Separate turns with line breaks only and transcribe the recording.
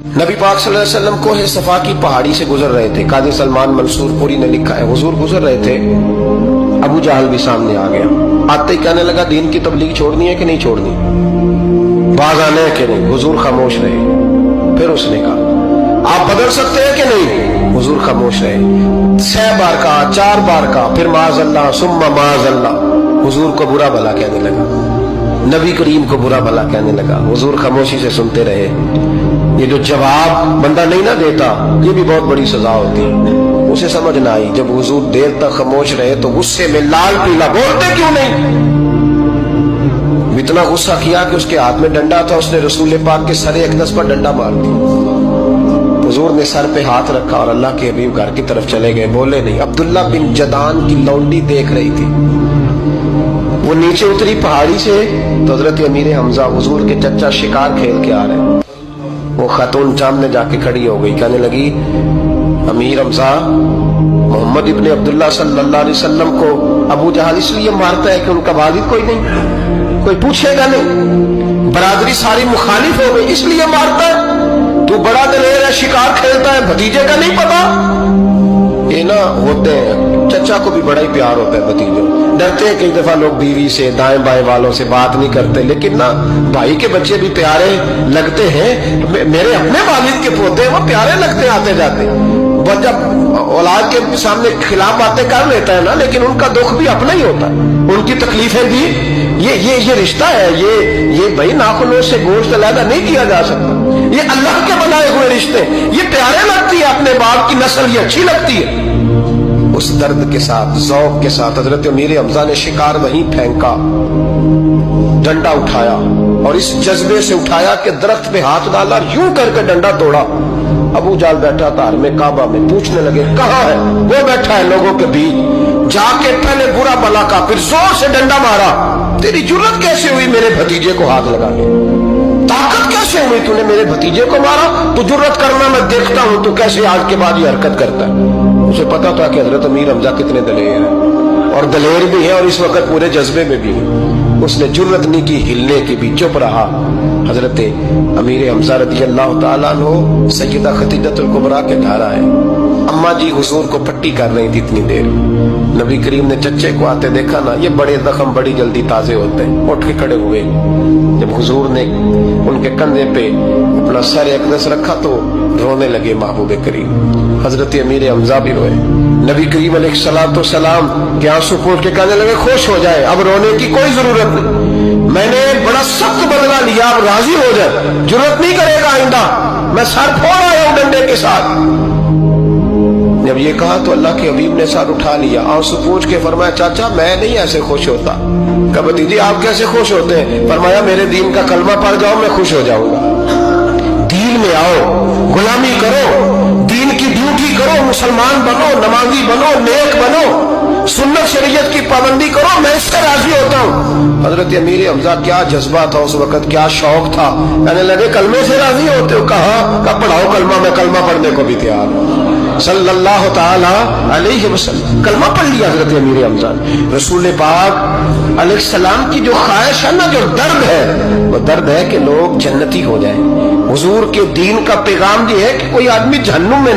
नबी पाक सल्लल्लाहु अलैहि वसल्लम कोहे सफा की पहाड़ी से गुजर रहे थे। काजी सलमान मंसूर पुरी ने लिखा है, हुजूर गुजर रहे थे, अबू जहल भी सामने आ गया। आते ही कहने लगा, दीन की तबलीग छोड़नी है कि नहीं छोड़नी, बाज आने है कि नहीं। हुजूर खामोश रहे। फिर उसने कहा, आप बदल सकते हैं कि नहीं। हुजूर खामोश रहे। 6 बार कहा, 4 बार कहा, फिर माज़अल्लाह सुम्मा माज़अल्लाह। हुजूर को बुरा भला कहने लगा, नबी करीम को बुरा भला कहने लगा। हुजूर खामोशी से सुनते रहे। ये जो जवाब बंदा नहीं ना देता, ये भी बहुत बड़ी सजा होती है। उसे समझ ना आई, जब हुजूर देर तक खामोश रहे तो गुस्से में लाल पीला, बोलते क्यों नहीं। इतना गुस्सा किया कि उसके हाथ में डंडा था, उसने रसूल पाक के सरे अक़दस पर डंडा मार दिया। हुजूर ने सर पे हाथ रखा और अल्लाह के हबीब घर की तरफ चले गए, बोले नहीं। अब्दुल्ला बिन जदान की लौंडी देख रही थी, वो नीचे उतरी पहाड़ी से तो हजरत अमीर हमजा हुजूर के चचा शिकार खेल के आ रहे। वो खातून सामने जाके खड़ी हो गई, कहने लगी, अमीर हमजा, मोहम्मद इब्ने अब्दुल्ला सल्लल्लाहु अलैहि वसल्लम को अबू जहल इसलिए मारता है कि उनका वालिद कोई नहीं, कोई पूछेगा नहीं, बरादरी सारी मुखालिफ हो गई इसलिए मारता है। तू बड़ा दलेर है, शिकार खेलता है, भतीजे का नहीं पता। ये ना होते हैं, चचा को भी बड़ा ही प्यार होता है भतीजों। डरते हैं कई दफा लोग बीवी से, दाएं बाएं वालों से बात नहीं करते, लेकिन ना भाई के बच्चे भी प्यारे लगते हैं। मेरे अपने वालिद के पोते हैं, वो प्यारे लगते हैं आते जाते। वो जब औलाद के सामने खिलाफ बातें कर लेता है ना, लेकिन उनका दुख भी अपना ही होता है, उनकी तकलीफें भी। ये रिश्ता है, ये भाई नाखूनों से गोश्त अलग नहीं किया जा सकता। ये अल्लाह के बनाए हुए रिश्ते, ये प्यारे लगती है, अपने बाप की नस्ल ये अच्छी लगती है। उस दर्द के साथ, ज़ौक़ के साथ हजरत अमीर हमजा ने शिकार वहीं फेंका, डंडा उठाया और इस जज्बे से उठाया कि दरख्त पे हाथ डाला, यूं करके डंडा तोड़ा। अबू जहल बैठा था में काबा में, पूछने लगे कहाँ है। वो बैठा है लोगों के बीच। जाके पहले बुरा भला का, फिर जोर से डंडा मारा। तेरी जुर्रत कैसे हुई मेरे भतीजे को हाथ लगाने, ताकत कैसे हुई तूने मेरे भतीजे को मारा। तू जुर्रत करना मैं देखता हूं, तू कैसे आज के बाद ये हरकत करता है। उसे पता था कि हजरत अमीर हमजा कितने दलेर हैं, और दलेर भी है और इस वक्त पूरे जज्बे में भी है। उसने जुर्रत नहीं की हिलने की भी, चुप रहा। हजरत अमीर हमजा रज़ी अल्लाह तआला अन्हु सैयदा खदीजतुल कुबरा के घर आए। अम्मा जी हुजूर को पट्टी कर रही थी इतनी देर। नबी करीम ने चच्चे को आते देखा ना, ये बड़े जख्म बड़ी जल्दी ताजे होते हैं। उठ के खड़े हुए। जब हुजूर ने उनके कंधे पे अपना सर अक़दस रखा तो रोने लगे महबूब करीम। हजरत अमीर हमजा भी रोए। नबी करीम अलैहिस्सलातु वस्सलाम के आंसू पोंछ के कहने लगे, खुश हो जाए, अब रोने की कोई जरूरत नहीं, मैंने बड़ा सख्त बदला लिया, अब राजी हो जाए, जरूरत नहीं करेगा आइंदा, मैं सर फोड़ आया हूं डंडे के साथ। जब ये कहा तो अल्लाह के हबीब ने सर उठा लिया, आंसू पोंछ के फरमाया, चाचा मैं नहीं ऐसे खुश होता। कहा भतीजी आप कैसे खुश होते हैं। फरमाया, मेरे दीन का कलमा पढ़ जाओ, मैं खुश हो जाऊंगा। दीन में आओ, गुलामी करो, दीन की ड्यूटी करो, मुसलमान बनो, नमाजी बनो, नेक बनो, सुन्नत शरीयत की पाबंदी करो, मैं इससे राजी होता हूँ। हजरत अमीर हमजा क्या जज्बा था उस वक्त, क्या शौक था। कहने लगे, कलमे से राजी होते हो। कहा पढ़ाओ कलमा, मैं कलमा पढ़ने को भी तैयार हूँ। सल्लल्लाहु ताला अलैहि वसल्लम कलमा पढ़ लिया हजरत अमीर हमजा। रसूल पाक अलैहिस्सलाम की जो ख्वाहिश है ना, जो दर्द है, वो दर्द है कि लोग जन्नती हो जाए। हुजूर के दीन का पैगाम ये है कि कोई आदमी जहन्नुम में